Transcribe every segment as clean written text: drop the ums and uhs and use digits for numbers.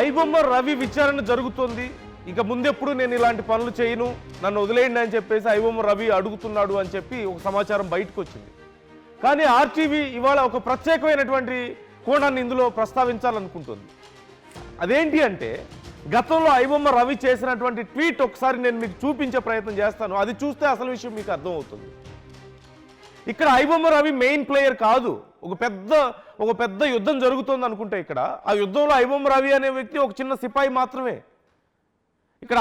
ఐబొమ్మ రవి విచారణ జరుగుతోంది. ఇక ముందెప్పుడు నేను ఇలాంటి పనులు చేయను, నన్ను వదిలేయండి అని చెప్పేసి ఐబొమ్మ రవి అడుగుతున్నాడు అని చెప్పి ఒక సమాచారం బయటకు వచ్చింది. కానీ ఆర్టీవీ ఇవాళ ఒక ప్రత్యేకమైనటువంటి కోణాన్ని ఇందులో ప్రస్తావించాలనుకుంటుంది. అదేంటి అంటే, గతంలో ఐబొమ్మ రవి చేసినటువంటి ట్వీట్ ఒకసారి నేను మీకు చూపించే ప్రయత్నం చేస్తాను. అది చూస్తే అసలు విషయం మీకు అర్థమవుతుంది. ఇక్కడ ఐబొమ్మ రవి మెయిన్ ప్లేయర్ కాదు. ఒక పెద్ద యుద్ధం జరుగుతుంది అనుకుంటే ఇక్కడ ఆ యుద్ధంలో ఐబొమ్మ రవి అనే వ్యక్తి ఒక చిన్న సిపాయి మాత్రమే. ఇక్కడ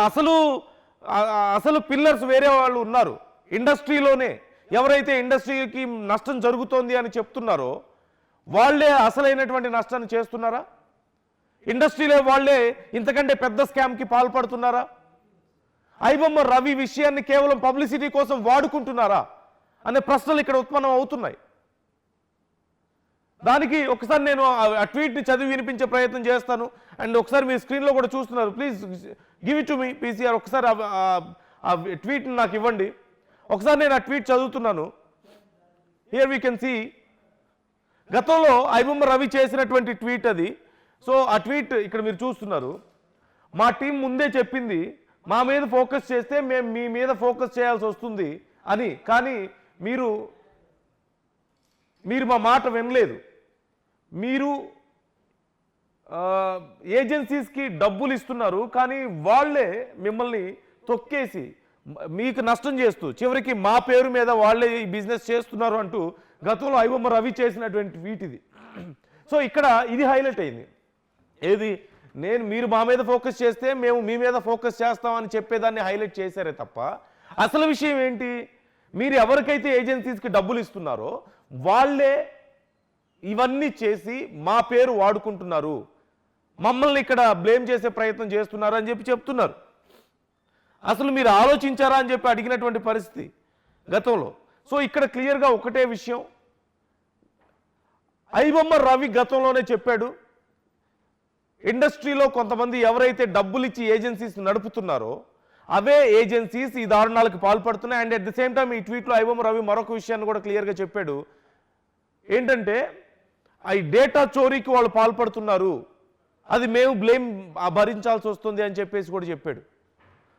అసలు పిల్లర్స్ వేరే వాళ్ళు ఉన్నారు. ఇండస్ట్రీలోనే ఎవరైతే ఇండస్ట్రీకి నష్టం జరుగుతోంది అని చెప్తున్నారో వాళ్ళే అసలైనటువంటి నష్టాన్ని చేస్తున్నారా? ఇండస్ట్రీలో వాళ్ళే ఇంతకంటే పెద్ద స్కామ్కి పాల్పడుతున్నారా? ఐబొమ్మ రవి విషయాన్ని కేవలం పబ్లిసిటీ కోసం వాడుకుంటున్నారా అనే ప్రశ్నలు ఇక్కడ ఉత్పన్నం అవుతున్నాయి. దానికి ఒకసారి నేను ఆ ట్వీట్ని చదివి వినిపించే ప్రయత్నం చేస్తాను. అండ్ ఒకసారి మీ స్క్రీన్లో కూడా చూస్తున్నారు. Please give it to me PCR. ఒకసారి ఆ ట్వీట్ని నాకు ఇవ్వండి. ఒకసారి నేను ఆ ట్వీట్ చదువుతున్నాను. హియర్ వీ కెన్ సీ గతంలో ఐబొమ్మ రవి చేసినటువంటి ట్వీట్ అది. సో ఆ ట్వీట్ ఇక్కడ మీరు చూస్తున్నారు. మా టీం ముందే చెప్పింది మా మీద ఫోకస్ చేస్తే మేము మీ మీద ఫోకస్ చేయాల్సి వస్తుంది అని, కానీ మీరు మా మాట వినలేదు. మీరు ఏజెన్సీస్కి డబ్బులు ఇస్తున్నారు, కానీ వాళ్ళే మిమ్మల్ని తొక్కేసి మీకు నష్టం చేస్తూ చివరికి మా పేరు మీద వాళ్ళే ఈ బిజినెస్ చేస్తున్నారు అంటూ గతంలో ఐబొమ్మ రవి చేసినటువంటి ట్వీట్ ఇది. సో ఇక్కడ ఇది హైలైట్ అయింది. ఏది, మీరు మా మీద ఫోకస్ చేస్తే మేము మీ మీద ఫోకస్ చేస్తామని చెప్పేదాన్ని హైలైట్ చేశారే తప్ప అసలు విషయం ఏంటి? మీరు ఎవరికైతే ఏజెన్సీస్కి డబ్బులు ఇస్తున్నారో వాళ్ళే ఇవన్నీ చేసి మా పేరు వాడుకుంటున్నారు, మమ్మల్ని ఇక్కడ బ్లేమ్ చేసే ప్రయత్నం చేస్తున్నారు అని చెప్పి చెప్తున్నారు. అసలు మీరు ఆలోచించారా అని చెప్పి అడిగినటువంటి పరిస్థితి గతంలో. సో ఇక్కడ క్లియర్గా ఒకటే విషయం, ఐబొమ్మ రవి గతంలోనే చెప్పాడు, ఇండస్ట్రీలో కొంతమంది ఎవరైతే డబ్బులు ఇచ్చి ఏజెన్సీస్ నడుపుతున్నారో అవే ఏజెన్సీస్ ఈ దారుణాలకు పాల్పడుతున్నాయి. And at the same time ఈ ట్వీట్లో ఐబొమ్మ రవి మరొక విషయాన్ని కూడా క్లియర్గా చెప్పాడు. ఏంటంటే ఈ డేటా చోరీకి వాళ్ళు పాల్పడుతున్నారు, అది మేము బ్లేమ్ భరించాల్సి వస్తుంది అని చెప్పేసి కూడా చెప్పాడు.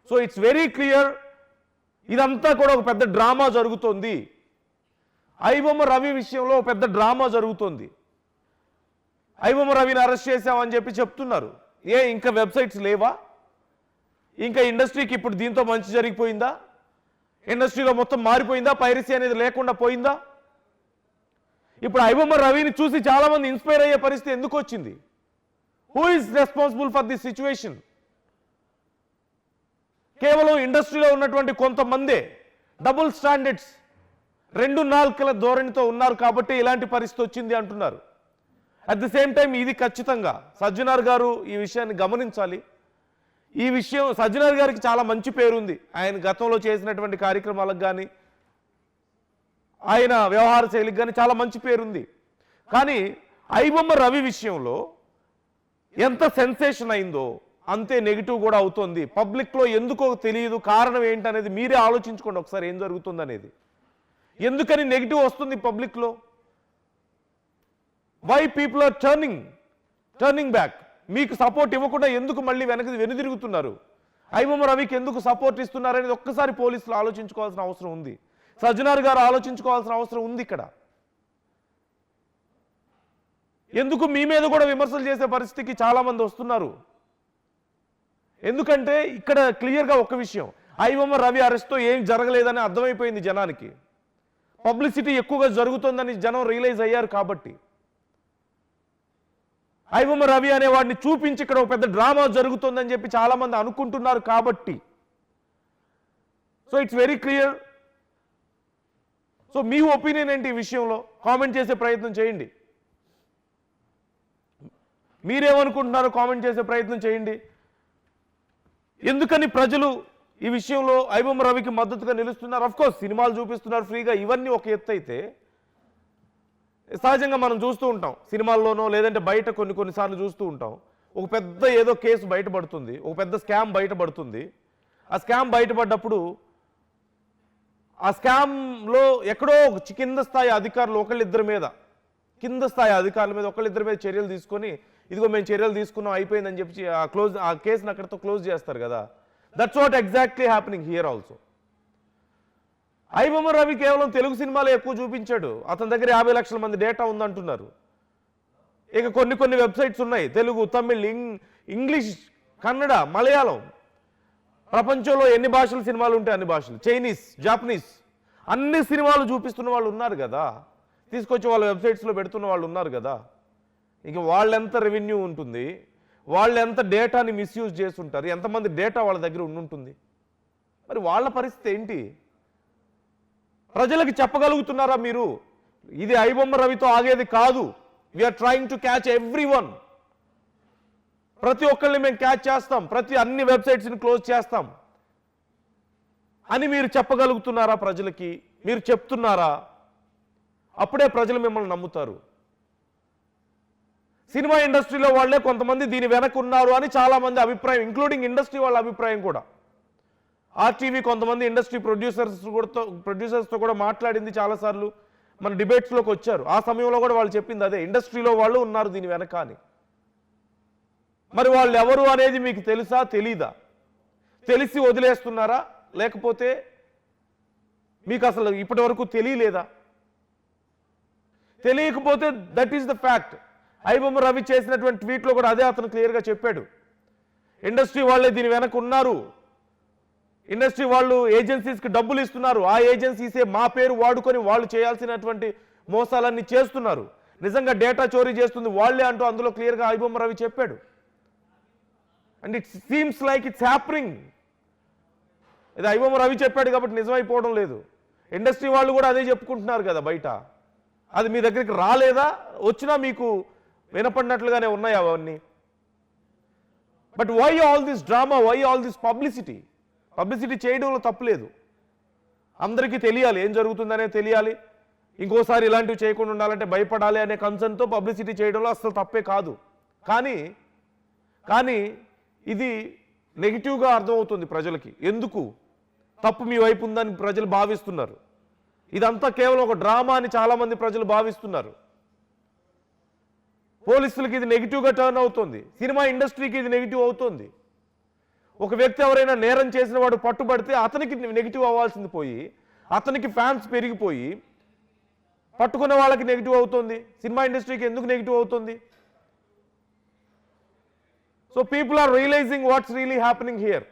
సో ఇట్స్ వెరీ క్లియర్, ఇదంతా కూడా ఒక పెద్ద డ్రామా జరుగుతోంది. ఐబొమ్మ రవి విషయంలో ఒక పెద్ద డ్రామా జరుగుతోంది. ఐబొమ్మ రవిని అరెస్ట్ చేశామని చెప్పి చెప్తున్నారు. ఇంకా వెబ్సైట్స్ లేవా? ఇంకా ఇండస్ట్రీకి ఇప్పుడు దీంతో మంచి జరిగిపోయిందా? ఇండస్ట్రీలో మొత్తం మారిపోయిందా? పైరసీ అనేది లేకుండా పోయిందా? ఇప్పుడు ఐబొమ్మ రవిని చూసి చాలా మంది ఇన్స్పైర్ అయ్యే పరిస్థితి ఎందుకు వచ్చింది? Who is responsible for this situation? కేవలం ఇండస్ట్రీలో ఉన్నటువంటి కొంతమందే డబుల్ స్టాండర్డ్స్, 2 నాలుకల ధోరణితో ఉన్నారు కాబట్టి ఇలాంటి పరిస్థితి వచ్చింది అంటున్నారు. అట్ ది సేమ్ టైం ఇది ఖచ్చితంగా సజ్జనార్ గారు ఈ విషయాన్ని గమనించాలి. ఈ విషయం సజ్జనార్ గారికి చాలా మంచి పేరుంది. ఆయన గతంలో చేసినటువంటి కార్యక్రమాలకు కానీ ఆయన వ్యవహార శైలికి కానీ చాలా మంచి పేరుంది. కానీ ఐబొమ్మ రవి విషయంలో ఎంత సెన్సేషన్ అయిందో అంతే నెగిటివ్ కూడా అవుతుంది. పబ్లిక్లో ఎందుకో తెలియదు, కారణం ఏంటనేది మీరే ఆలోచించుకోండి ఒకసారి ఏం జరుగుతుంది అనేది. ఎందుకని నెగిటివ్ వస్తుంది పబ్లిక్లో? Why people are turning back? మీకు సపోర్ట్ ఇవ్వకుండా ఎందుకు మళ్ళీ వెనుదిరుగుతున్నారు? ఐబొమ్మ రవికి ఎందుకు సపోర్ట్ ఇస్తున్నారు అనేది ఒక్కసారి పోలీసులు ఆలోచించుకోవాల్సిన అవసరం ఉంది. సజ్జనార్ గారు ఆలోచించుకోవాల్సిన అవసరం ఉంది. ఇక్కడ ఎందుకు మీ మీద కూడా విమర్శలు చేసే పరిస్థితికి చాలా మంది వస్తున్నారు? ఎందుకంటే ఇక్కడ క్లియర్గా ఒక విషయం, ఐబొమ్మ రవి అరెస్ట్తో ఏం జరగలేదని అర్థమైపోయింది జనానికి. పబ్లిసిటీ ఎక్కువగా జరుగుతుందని జనం రియలైజ్ అయ్యారు కాబట్టి ఐబొమ్మ రవి అనే వాడిని చూపించి ఇక్కడ ఒక పెద్ద డ్రామా జరుగుతుందని చెప్పి చాలా మంది అనుకుంటున్నారు కాబట్టి. So it's very clear. So me opinion ఏంటి ఈ విషయంలో? కామెంట్ చేసే ప్రయత్నం చేయండి. మీరేమనుకుంటున్నారో కామెంట్ చేసే ప్రయత్నం చేయండి. ఎందుకని ప్రజలు ఈ విషయంలో ఐబొమ్మ రవికి మద్దతుగా నిలుస్తున్నారు? అఫ్కోర్స్ సినిమాలు చూపిస్తున్నారు ఫ్రీగా, ఇవన్నీ ఒక ఎత్తు అయితే సహజంగా మనం చూస్తూ ఉంటాం సినిమాల్లోనో లేదంటే బయట కొన్నిసార్లు చూస్తూ ఉంటాం. ఒక పెద్ద ఏదో కేసు బయటపడుతుంది, ఒక పెద్ద స్కామ్ బయటపడుతుంది. ఆ స్కామ్ బయటపడ్డప్పుడు ఆ స్కామ్లో ఎక్కడో కింద స్థాయి అధికారులు ఒకళ్ళిద్దరి మీద చర్యలు తీసుకొని ఇదిగో మేము చర్యలు తీసుకున్నాం అయిపోయిందని చెప్పి ఆ కేసుని అక్కడితో క్లోజ్ చేస్తారు కదా. That's what exactly happening here also. IBomma Ravi కేవలం తెలుగు సినిమాలే ఎక్కువ చూపించాడు, అతని దగ్గర 50 లక్షల మంది డేటా ఉందంటున్నారు. ఇక కొన్ని వెబ్సైట్స్ ఉన్నాయి, తెలుగు, తమిళ్, ఇంగ్లీష్, కన్నడ, మలయాళం, ప్రపంచంలో ఎన్ని భాషల సినిమాలు ఉంటాయి అన్ని భాషలు, చైనీస్, జాపనీస్, అన్ని సినిమాలు చూపిస్తున్న వాళ్ళు ఉన్నారు కదా, తీసుకొచ్చి వాళ్ళ వెబ్సైట్స్లో పెడుతున్న వాళ్ళు ఉన్నారు కదా. ఇక వాళ్ళెంత రెవెన్యూ ఉంటుంది, వాళ్ళు ఎంత డేటాని మిస్యూజ్ చేస్తుంటారు, ఎంతమంది డేటా వాళ్ళ దగ్గర ఉంటుంది, మరి వాళ్ళ పరిస్థితి ఏంటి? ప్రజలకు చెప్పగలుగుతున్నారా మీరు? ఇది ఐబొమ్మ రవితో ఆగేది కాదు. We're trying to catch everyone. ప్రతి ఒక్కరిని మేము క్యాచ్ చేస్తాం, అన్ని వెబ్సైట్స్ని క్లోజ్ చేస్తాం అని మీరు చెప్పగలుగుతున్నారా ప్రజలకి? మీరు చెప్తున్నారా? అప్పుడే ప్రజలు మిమ్మల్ని నమ్ముతారు. సినిమా ఇండస్ట్రీలో వాళ్ళే కొంతమంది దీని వెనక ఉన్నారు అని చాలామంది అభిప్రాయం, ఇంక్లూడింగ్ ఇండస్ట్రీ వాళ్ళ అభిప్రాయం కూడా. ఆర్టీవీ కొంతమంది ఇండస్ట్రీ ప్రొడ్యూసర్స్తో కూడా మాట్లాడింది చాలాసార్లు, మన డిబేట్స్లోకి వచ్చారు. ఆ సమయంలో కూడా వాళ్ళు చెప్పింది అదే, ఇండస్ట్రీలో వాళ్ళు ఉన్నారు దీని వెనక అని. మరి వాళ్ళు ఎవరు అనేది మీకు తెలుసా, తెలీదా? తెలిసి వదిలేస్తున్నారా, లేకపోతే మీకు అసలు ఇప్పటి వరకు తెలియలేదా? తెలియకపోతే that is the fact. IBomma Ravi చేసినటువంటి ట్వీట్లో కూడా అదే అతను క్లియర్గా చెప్పాడు. ఇండస్ట్రీ వాళ్ళే దీని వెనక ఉన్నారు, ఇండస్ట్రీ వాళ్ళు ఏజెన్సీస్కి డబ్బులు ఇస్తున్నారు, ఆ ఏజెన్సీసే మా పేరు వాడుకొని వాళ్ళు చేయాల్సినటువంటి మోసాలన్నీ చేస్తున్నారు, నిజంగా డేటా చోరీ చేస్తుంది వాళ్ళే అంటూ అందులో క్లియర్గా ఐబొమ్మ రవి చెప్పాడు. And it seems like it's happening. ఇది ఐబొమ్మ రవి చెప్పాడు కాబట్టి నిజమైపోవడం లేదు, ఇండస్ట్రీ వాళ్ళు కూడా అదే చెప్పుకుంటున్నారు కదా బయట. అది మీ దగ్గరికి రాలేదా? వచ్చినా మీకు వినపడినట్లుగానే ఉన్నాయి అవన్నీ. But why all this drama, why all this publicity? Publicity చేయడంలో తప్పులేదు, అందరికీ తెలియాలి, ఏం జరుగుతుందనే తెలియాలి, ఇంకోసారి ఇలాంటివి చేయకుండా ఉండాలంటే భయపడాలి అనే కన్సర్న్తో పబ్లిసిటీ చేయడంలో అసలు తప్పే కాదు. కానీ ఇది నెగిటివ్గా అర్థమవుతుంది ప్రజలకి. ఎందుకు? తప్పు మీ వైపు ఉందని ప్రజలు భావిస్తున్నారు. ఇదంతా కేవలం ఒక డ్రామా అని చాలామంది ప్రజలు భావిస్తున్నారు. పోలీసులకి ఇది నెగిటివ్గా టర్న్ అవుతుంది, సినిమా ఇండస్ట్రీకి ఇది నెగిటివ్ అవుతుంది. ఒక వ్యక్తి ఎవరైనా నేరం చేసిన వాడు పట్టుబడితే అతనికి నెగిటివ్ అవ్వాల్సింది పోయి అతనికి ఫ్యాన్స్ పెరిగిపోయి పట్టుకున్న వాళ్ళకి నెగిటివ్ అవుతుంది, సినిమా ఇండస్ట్రీకి ఎందుకు నెగిటివ్ అవుతుంది? So people are realising what's really happening here.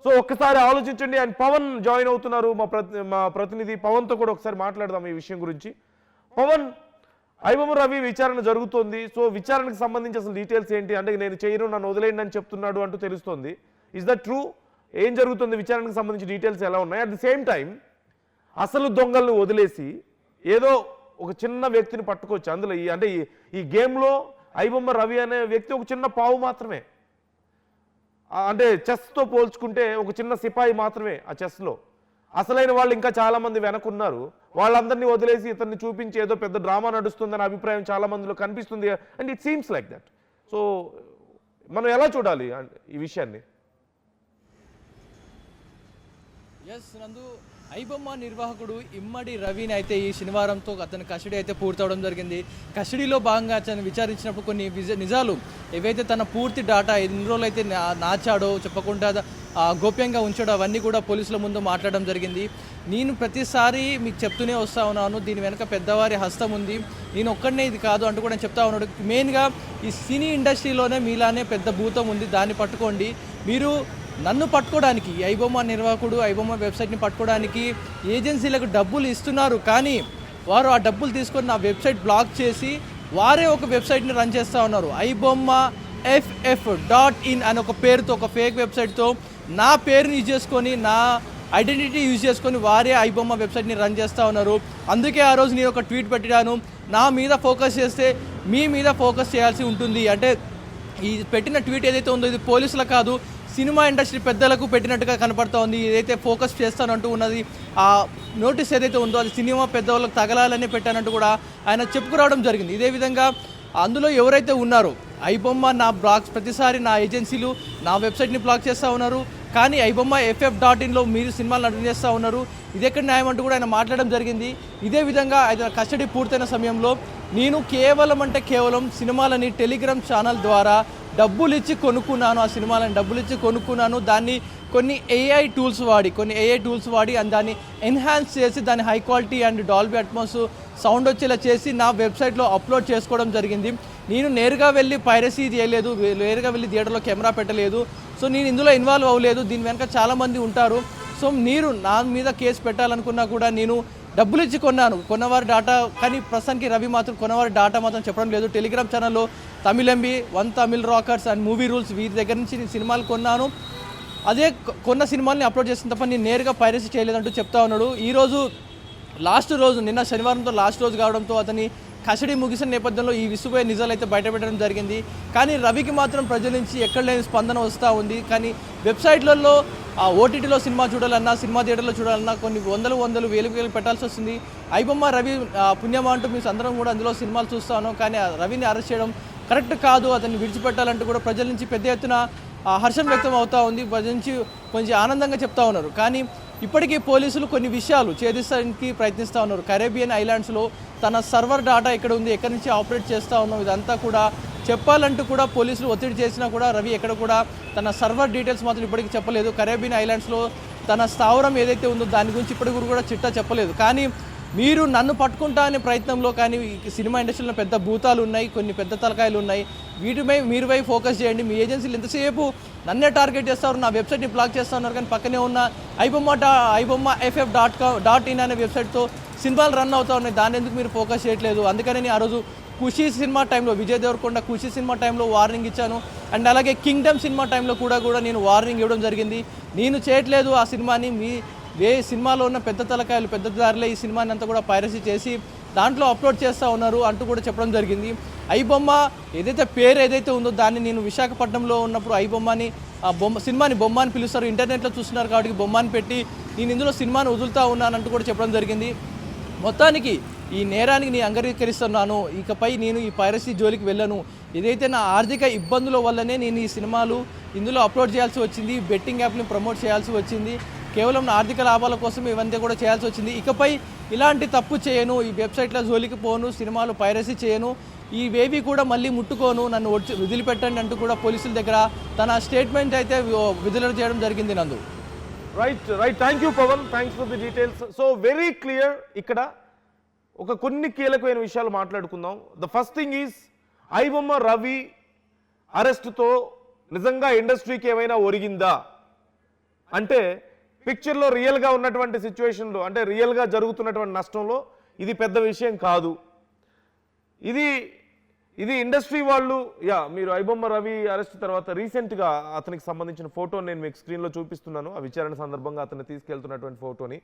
So ఒక్కసారి ఆలోచించండి. అండ్ పవన్ జాయిన్ అవుతున్నారు, మా ప్రతినిధి పవన్తో కూడా ఒకసారి మాట్లాడదాం ఈ విషయం గురించి. పవన్, ఐబొమ్మ రవి విచారణ జరుగుతోంది, సో విచారణకు సంబంధించి అసలు డీటెయిల్స్ ఏంటి? అంటే నేను చేయను, నన్ను వదిలేయండి అని చెప్తున్నాడు అంటూ తెలుస్తోంది. Is that true? ఏం జరుగుతుంది? విచారణకు సంబంధించి డీటెయిల్స్ ఎలా ఉన్నాయి? అట్ ది సేమ్ టైం అసలు దొంగలను వదిలేసి ఏదో ఒక చిన్న వ్యక్తిని పట్టుకోవచ్చు. అందులో ఈ గేమ్లో ఐబొమ్మ రవి అనే వ్యక్తి ఒక చిన్న పావు మాత్రమే. అంటే చెస్తో పోల్చుకుంటే ఒక చిన్న సిపాయి మాత్రమే ఆ చెస్లో. అసలైన వాళ్ళు ఇంకా చాలామంది వెనకున్నారు. వాళ్ళందరినీ వదిలేసి ఇతన్ని చూపించి ఏదో పెద్ద డ్రామా నడుస్తుందనే అభిప్రాయం చాలా మందిలో కనిపిస్తుంది. And it seems like that. So మనం ఎలా చూడాలి ఈ విషయాన్ని? ఎస్ నందు, ఐబొమ్మ నిర్వాహకుడు ఇమ్మడి రవిని అయితే ఈ శనివారంతో అతని కస్టడీ అయితే పూర్తవడం జరిగింది. కస్టడీలో భాగంగా అతను విచారించినప్పుడు కొన్ని నిజాలు ఏవైతే తన పూర్తి డాటా ఎన్ని రోజులు అయితే నాచాడో, చెప్పకుండా గోప్యంగా ఉంచాడో అవన్నీ కూడా పోలీసుల ముందు మాట్లాడడం జరిగింది. నేను ప్రతిసారి మీకు చెప్తూనే వస్తూ ఉన్నాను, దీని వెనక పెద్దవారి హస్తం ఉంది, నేను ఒక్కడనే ఇది కాదు అంటూ కూడా చెప్తా ఉన్నాడు. మెయిన్గా ఈ సినీ ఇండస్ట్రీలోనే మీలానే పెద్ద భూతం ఉంది, దాన్ని పట్టుకోండి. మీరు నన్ను పట్టుకోవడానికి, ఐబొమ్మ నిర్వాహకుడు ఐబొమ్మ వెబ్సైట్ని పట్టుకోవడానికి ఏజెన్సీలకు డబ్బులు ఇస్తున్నారు, కానీ వారు ఆ డబ్బులు తీసుకొని నా వెబ్సైట్ బ్లాక్ చేసి వారే ఒక వెబ్సైట్ని రన్ చేస్తూ ఉన్నారు. ఐబొమ్మ FF.in అని ఒక పేరుతో, ఒక ఫేక్ వెబ్సైట్తో నా పేరుని యూజ్ చేసుకొని, నా ఐడెంటిటీ యూజ్ చేసుకొని వారే ఐబొమ్మ వెబ్సైట్ని రన్ చేస్తూ ఉన్నారు. అందుకే ఆ రోజు నేను ఒక ట్వీట్ పెట్టాను, నా మీద ఫోకస్ చేస్తే మీ మీద ఫోకస్ చేయాల్సి ఉంటుంది. అంటే ఈ పెట్టిన ట్వీట్ ఏదైతే ఉందో ఇది పోలీసులకు కాదు, సినిమా ఇండస్ట్రీ పెద్దలకు పెట్టినట్టుగా కనపడుతూ ఉంది. ఏదైతే ఫోకస్ చేస్తానంటూ ఉన్నది, ఆ నోటీస్ ఏదైతే ఉందో అది సినిమా పెద్దవాళ్ళకి తగలాలని పెట్టానంటూ కూడా ఆయన చెప్పుకురావడం జరిగింది. ఇదే విధంగా అందులో ఎవరైతే ఉన్నారో ఐబొమ్మ నా బ్లాక్స్ ప్రతిసారి నా ఏజెన్సీలు నా వెబ్సైట్ని బ్లాక్ చేస్తూ ఉన్నారు, కానీ ఐబొమ్మ FF.inలో మీరు సినిమాలు నటన చేస్తూ ఉన్నారు, ఇది ఎక్కడ న్యాయం అంటూ కూడా ఆయన మాట్లాడడం జరిగింది. ఇదే విధంగా ఆయన కస్టడీ పూర్తయిన సమయంలో నేను కేవలం అంటే కేవలం సినిమాలని టెలిగ్రామ్ ఛానల్ ద్వారా డబ్బులు ఇచ్చి కొనుక్కున్నాను. ఆ సినిమాలను డబ్బులు ఇచ్చి కొనుక్కున్నాను. దాన్ని కొన్ని ఏఐ టూల్స్ వాడి అండ్ దాన్ని ఎన్హాన్స్ చేసి దాన్ని high quality and Dolby Atmos sound వచ్చేలా చేసి నా వెబ్సైట్లో అప్లోడ్ చేసుకోవడం జరిగింది. నేను నేరుగా వెళ్ళి పైరసీ చేయలేదు, నేరుగా వెళ్ళి థియేటర్లో కెమెరా పెట్టలేదు. సో నేను ఇందులో ఇన్వాల్వ్ అవ్వలేదు. దీని వెనక చాలామంది ఉంటారు. సో మీరు నా మీద కేసు పెట్టాలనుకున్నా కూడా నేను డబ్బులు ఇచ్చి కొన్నవారి డాటా, కానీ ప్రస్తుతానికి రవి మాత్రం కొన్నవారి డాటా మాత్రం చెప్పడం లేదు. టెలిగ్రామ్ ఛానల్లో తమిళంబి, one Tamil rockers and movie rules వీరి దగ్గర నుంచి నేను సినిమాలు కొన్నాను. అదే కొన్న సినిమాల్ని అప్లోడ్ చేసిన తప్ప నేను నేరుగా పైరసీ చేయలేదంటూ చెప్తా ఉన్నాడు. ఈరోజు లాస్ట్ రోజు, నిన్న శనివారంతో లాస్ట్ రోజు కావడంతో అతని కస్టడీ ముగిసిన నేపథ్యంలో ఈ విసుపోయే నిజాలు అయితే బయటపెట్టడం జరిగింది. కానీ రవికి మాత్రం ప్రజల నుంచి ఎక్కడ లేని స్పందన వస్తూ ఉంది. కానీ వెబ్సైట్లలో ఓటీటీలో సినిమా చూడాలన్నా, సినిమా థియేటర్లో చూడాలన్నా కొన్ని వందలు వేలు పెట్టాల్సి వస్తుంది. ఐబొమ్మ రవి పుణ్యమా అంటూ మీ అందరం కూడా అందులో సినిమాలు చూస్తాను. కానీ రవిని అరెస్ట్ చేయడం కరెక్ట్ కాదు, అతన్ని విడిచిపెట్టాలంటూ కూడా ప్రజల నుంచి పెద్ద ఎత్తున హర్షం వ్యక్తం అవుతూ ఉంది. ప్రజల నుంచి కొంచెం ఆనందంగా చెప్తా ఉన్నారు. కానీ ఇప్పటికీ పోలీసులు కొన్ని విషయాలు ఛేదించడానికి ప్రయత్నిస్తూ ఉన్నారు. కరేబియన్ ఐలాండ్స్లో తన సర్వర్ డాటా ఎక్కడ ఉంది, ఎక్కడి నుంచి ఆపరేట్ చేస్తూ ఉన్నాం, ఇదంతా కూడా చెప్పాలంటూ కూడా పోలీసులు ఒత్తిడి చేసినా కూడా రవి ఎక్కడ కూడా తన సర్వర్ డీటెయిల్స్ మాత్రం ఇప్పటికీ చెప్పలేదు. కరేబియన్ ఐలాండ్స్లో తన స్థావరం ఏదైతే ఉందో దాని గురించి ఇప్పటికి కూడా చిట్టా చెప్పలేదు. కానీ మీరు నన్ను పట్టుకుంటా అనే ప్రయత్నంలో, కానీ సినిమా ఇండస్ట్రీలో పెద్ద భూతాలు ఉన్నాయి, కొన్ని పెద్ద తలకాయలు ఉన్నాయి, వీటిపై మీరుపై ఫోకస్ చేయండి. మీ ఏజెన్సీలు ఎంతసేపు నన్నే టార్గెట్ చేస్తారు, నా వెబ్సైట్ని బ్లాక్ చేస్తూ ఉన్నారు. కానీ పక్కనే ఉన్న ఐబొమ్మ FF.in అనే వెబ్సైట్తో సినిమాలు రన్ అవుతూ ఉన్నాయి. దాని ఎందుకు మీరు ఫోకస్ చేయట్లేదు? అందుకని నేను ఆ రోజు ఖుషీ సినిమా టైంలో, విజయ్ దేవరకొండ ఖుషీ సినిమా టైంలో వార్నింగ్ ఇచ్చాను. అండ్ అలాగే కింగ్డమ్ సినిమా టైంలో కూడా నేను వార్నింగ్ ఇవ్వడం జరిగింది. నేను చేయట్లేదు ఆ సినిమాని, ఏ సినిమాలో ఉన్న పెద్ద తలకాయలు, పెద్ద దారిలో ఈ సినిమాని అంతా కూడా పైరసీ చేసి దాంట్లో అప్లోడ్ చేస్తూ ఉన్నారు అంటూ కూడా చెప్పడం జరిగింది. ఐబొమ్మ పేరు ఏదైతే ఉందో దాన్ని నేను విశాఖపట్నంలో ఉన్నప్పుడు ఐబొమ్మని సినిమాని బొమ్మ అని పిలుస్తారు. ఇంటర్నెట్లో చూస్తున్నారు కాబట్టి బొమ్మ అని పెట్టి నేను ఇందులో సినిమాని వదులుతూ ఉన్నానంటూ కూడా చెప్పడం జరిగింది. మొత్తానికి ఈ నేరానికి నేను అంగీకరిస్తున్నాను. ఇకపై నేను ఈ పైరసీ జోలికి వెళ్ళను. ఏదైతే నా ఆర్థిక ఇబ్బందుల వల్లనే నేను ఈ సినిమాలు ఇందులో అప్లోడ్ చేయాల్సి వచ్చింది, బెట్టింగ్ యాప్ని ప్రమోట్ చేయాల్సి వచ్చింది, కేవలం నా ఆర్థిక లాభాల కోసం ఇవంతా కూడా చేయాల్సి వచ్చింది. ఇకపై ఇలాంటి తప్పు చేయను, ఈ వెబ్సైట్ల జోలికి పోను, సినిమాలు పైరసీ చేయను, ఇవేవి కూడా మళ్ళీ ముట్టుకోను, నన్ను వదిలిపెట్టండి అంటూ కూడా పోలీసుల దగ్గర తన స్టేట్మెంట్ అయితే విడుదల చేయడం జరిగింది. Nandu right. Thank you Pavan, thanks for the details. So very clear. ఇక్కడ కొన్ని కీలకమైన విషయాలు మాట్లాడుకుందాం. The first thing is iBomma Ravi అరెస్టుతో నిజంగా ఇండస్ట్రీకి ఏమైనా ఒరిగిందా అంటే, పిక్చర్లో రియల్గా ఉన్నటువంటి సిచ్యువేషన్లో, అంటే రియల్గా జరుగుతున్నటువంటి నష్టంలో ఇది పెద్ద విషయం కాదు. ఇది ఇండస్ట్రీ వాళ్ళు, మీరు ఐబొమ్మ రవి అరెస్ట్ తర్వాత రీసెంట్గా అతనికి సంబంధించిన ఫోటో నేను మీకు స్క్రీన్లో చూపిస్తున్నాను. ఆ విచారణ సందర్భంగా అతన్ని తీసుకెళ్తున్నటువంటి ఫోటోని.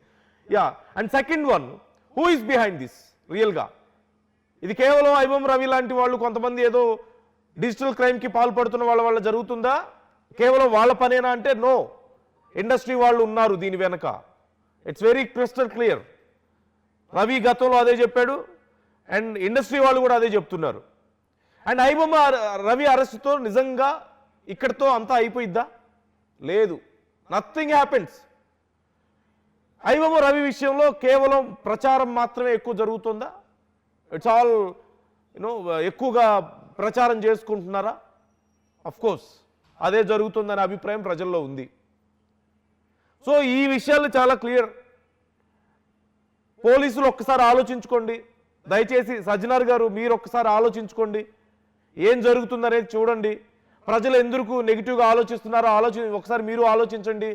And second one, who is behind this రియల్గా? ఇది కేవలం ఐబొమ్మ రవి లాంటి వాళ్ళు కొంతమంది ఏదో డిజిటల్ క్రైమ్కి పాల్పడుతున్న వాళ్ళ జరుగుతుందా? కేవలం వాళ్ళ పనేనా అంటే నో, ఇండస్ట్రీ వాళ్ళు ఉన్నారు దీని వెనక. It's very crystal clear. Ravi గతంలో అదే చెప్పాడు అండ్ ఇండస్ట్రీ వాళ్ళు కూడా అదే చెప్తున్నారు. అండ్ ఐబొమ్మ రవి అరెస్టుతో నిజంగా ఇక్కడితో అంతా అయిపోయిద్దా? లేదు, నథింగ్ హ్యాపెన్స్. ఐబొమ్మ రవి విషయంలో కేవలం ప్రచారం మాత్రమే ఎక్కువ జరుగుతుందా? ఇట్స్ ఆల్ ఎక్కువగా ప్రచారం చేసుకుంటున్నారా? అఫ్ కోర్స్ అదే జరుగుతుందనే అభిప్రాయం ప్రజల్లో ఉంది. సో ఈ విషయాలు చాలా క్లియర్. పోలీసులు ఒక్కసారి ఆలోచించుకోండి దయచేసి. సజ్జనార్ గారు మీరు ఒక్కసారి ఆలోచించుకోండి, ఏం జరుగుతుందనేది చూడండి. ప్రజలు ఎందుకు నెగిటివ్గా ఆలోచిస్తున్నారో ఒకసారి మీరు ఆలోచించండి.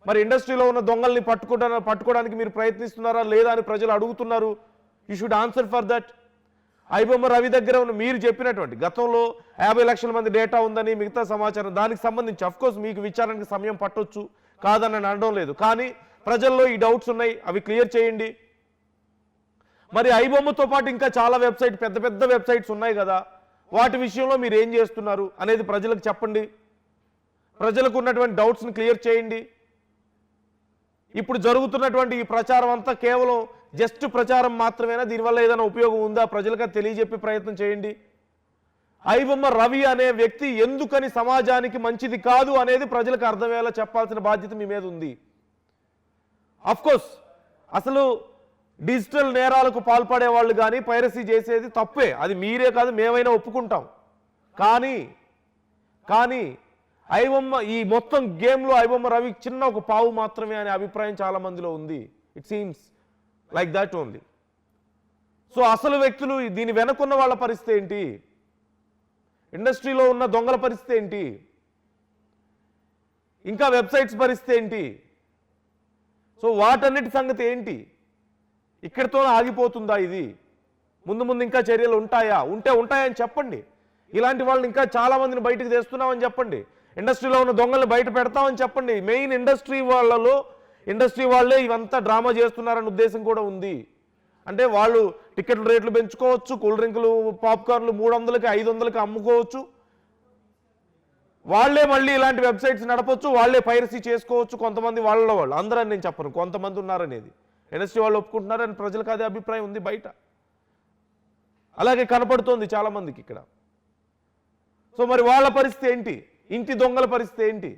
మరి ఇండస్ట్రీలో ఉన్న దొంగల్ని పట్టుకోవడానికి మీరు ప్రయత్నిస్తున్నారా లేదా అని ప్రజలు అడుగుతున్నారు. You should answer for that. IBomma Ravi దగ్గర ఉన్న మీరు చెప్పినటువంటి గతంలో 50 లక్షల మంది డేటా ఉందని మిగతా సమాచారం, దానికి సంబంధించి అఫ్కోర్స్ మీకు విచారణకి సమయం పట్టొచ్చు, కాదని అనడం లేదు. కానీ ప్రజల్లో ఈ డౌట్స్ ఉన్నాయి, అవి క్లియర్ చేయండి. మరి ఐబొమ్మతో పాటు ఇంకా చాలా పెద్ద పెద్ద వెబ్సైట్స్ ఉన్నాయి కదా, వాటి విషయంలో మీరు ఏం చేస్తున్నారు అనేది ప్రజలకు చెప్పండి. ప్రజలకు ఉన్నటువంటి డౌట్స్ని క్లియర్ చేయండి. ఇప్పుడు జరుగుతున్నటువంటి ఈ ప్రచారం అంతా కేవలం జస్ట్ ప్రచారం మాత్రమేనా? దీనివల్ల ఏదైనా ఉపయోగం ఉందా? ప్రజలకు తెలియజెప్పే ప్రయత్నం చేయండి. ఐబొమ్మ రవి అనే వ్యక్తి ఎందుకని సమాజానికి మంచిది కాదు అనేది ప్రజలకు అర్థమయ్యేలా చెప్పాల్సిన బాధ్యత మీ మీద ఉంది. అఫ్కోర్స్ అసలు డిజిటల్ నేరాలకు పాల్పడే వాళ్ళు కానీ పైరసీ చేసేది తప్పే, అది మీరే కాదు మేమైనా ఒప్పుకుంటాం. కానీ ఐబొమ్మ ఈ మొత్తం గేమ్లో ఐబొమ్మ రవి చిన్న ఒక పావు మాత్రమే అనే అభిప్రాయం చాలా మందిలో ఉంది. It seems like that only. So అసలు వ్యక్తులు, దీని వెనకున్న వాళ్ళ పరిస్థితి ఏంటి, ఇండస్ట్రీలో ఉన్న దొంగల పరిస్థితి ఏంటి, ఇంకా వెబ్సైట్స్ పరిస్థితి ఏంటి, సో వాటన్నిటి సంగతి ఏంటి, ఇక్కడితో ఆగిపోతుందా ఇది, ముందు ముందు ఇంకా చర్యలు ఉంటాయా, ఉంటాయని చెప్పండి. ఇలాంటి వాళ్ళని ఇంకా చాలా మందిని బయటకు తెస్తున్నామని చెప్పండి. ఇండస్ట్రీలో ఉన్న దొంగల్ని బయట పెడతామని చెప్పండి. మెయిన్ ఇండస్ట్రీ వాళ్ళే ఇవంతా డ్రామా చేస్తున్నారనే ఉద్దేశం కూడా ఉంది. అంటే వాళ్ళు టికెట్ల రేట్లు పెంచుకోవచ్చు, కూల్ డ్రింకులు పాప్కార్న్లు 300కి 500కి అమ్ముకోవచ్చు, వాళ్లే మళ్ళీ ఇలాంటి వెబ్సైట్స్ నడపొచ్చు, వాళ్లే పైరసీ చేసుకోవచ్చు. కొంతమంది వాళ్ళు అందరని నేను చెప్పను, కొంతమంది ఉన్నారనేది ఇండస్ట్రీ వాళ్ళు ఒప్పుకుంటున్నారని ప్రజలకు అదే అభిప్రాయం ఉంది బయట, అలాగే కనపడుతోంది చాలా మందికి ఇక్కడ. సో మరి వాళ్ళ పరిస్థితి ఏంటి, ఇంటి దొంగల పరిస్థితి ఏంటి?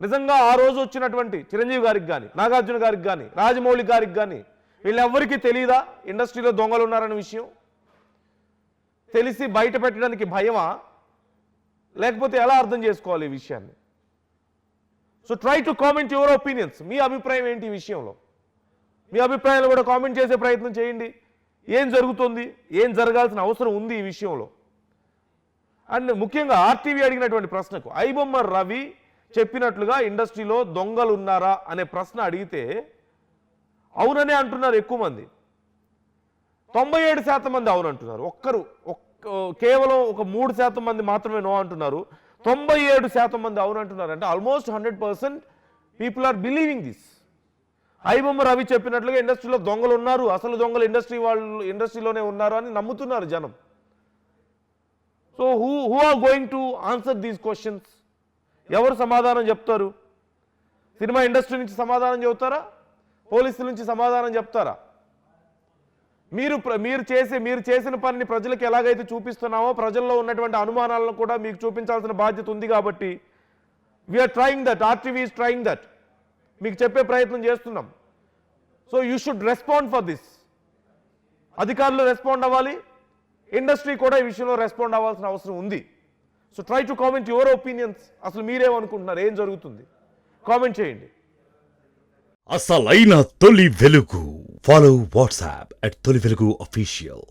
నిజంగా ఆ రోజు వచ్చినటువంటి చిరంజీవి గారికి కానీ, నాగార్జున గారికి కానీ, రాజమౌళి గారికి కానీ వీళ్ళెవ్వరికీ తెలియదా ఇండస్ట్రీలో దొంగలు ఉన్నారన్న విషయం? తెలిసి బయట పెట్టడానికి భయమా, లేకపోతే ఎలా అర్థం చేసుకోవాలి ఈ విషయాన్ని? So try to comment your opinions. మీ అభిప్రాయం ఏంటి ఈ విషయంలో? మీ అభిప్రాయాలు కూడా కామెంట్ చేసే ప్రయత్నం చేయండి. ఏం జరుగుతుంది, ఏం జరగాల్సిన అవసరం ఉంది ఈ విషయంలో? అండ్ ముఖ్యంగా ఆర్టీవీ అడిగినటువంటి ప్రశ్నకు ఐబొమ్మ రవి చెప్పినట్లుగా ఇండస్ట్రీలో దొంగలు ఉన్నారా అనే ప్రశ్న అడిగితే అవుననే అంటున్నారు ఎక్కువ మంది. 97% మంది అవునంటున్నారు. కేవలం ఒక 3% మంది మాత్రమే నో అంటున్నారు. 97% మంది అవునంటున్నారు. అంటే almost 100% people are believing this. IBomma Ravi చెప్పినట్లుగా ఇండస్ట్రీలో దొంగలు ఉన్నారు, అసలు దొంగలు ఇండస్ట్రీలోనే ఉన్నారు అని నమ్ముతున్నారు జనం. So who are going to answer these questions? ఎవరు సమాధానం చెప్తారు? సినిమా ఇండస్ట్రీ నుంచి సమాధానం చెబుతారా, పోలీసుల నుంచి సమాధానం చెప్తారా? మీరు చేసిన పనిని ప్రజలకు ఎలాగైతే చూపిస్తున్నామో ప్రజల్లో ఉన్నటువంటి అనుమానాలను కూడా మీకు చూపించాల్సిన బాధ్యత ఉంది. కాబట్టి we're trying that, RTV is trying that, మీకు చెప్పే ప్రయత్నం చేస్తున్నాం. So you should respond for this. అధికారులు రెస్పాండ్ అవ్వాలి, ఇండస్ట్రీ కూడా ఈ విషయంలో రెస్పాండ్ అవ్వాల్సిన అవసరం ఉంది. So try to comment your opinions. అసలు మీరేమనుకుంటున్నారు, ఏం జరుగుతుంది, కామెంట్ చేయండి. అసలైన తొలి వెలుగు. ఫాలో వాట్సాప్ @తొలి వెలుగు official.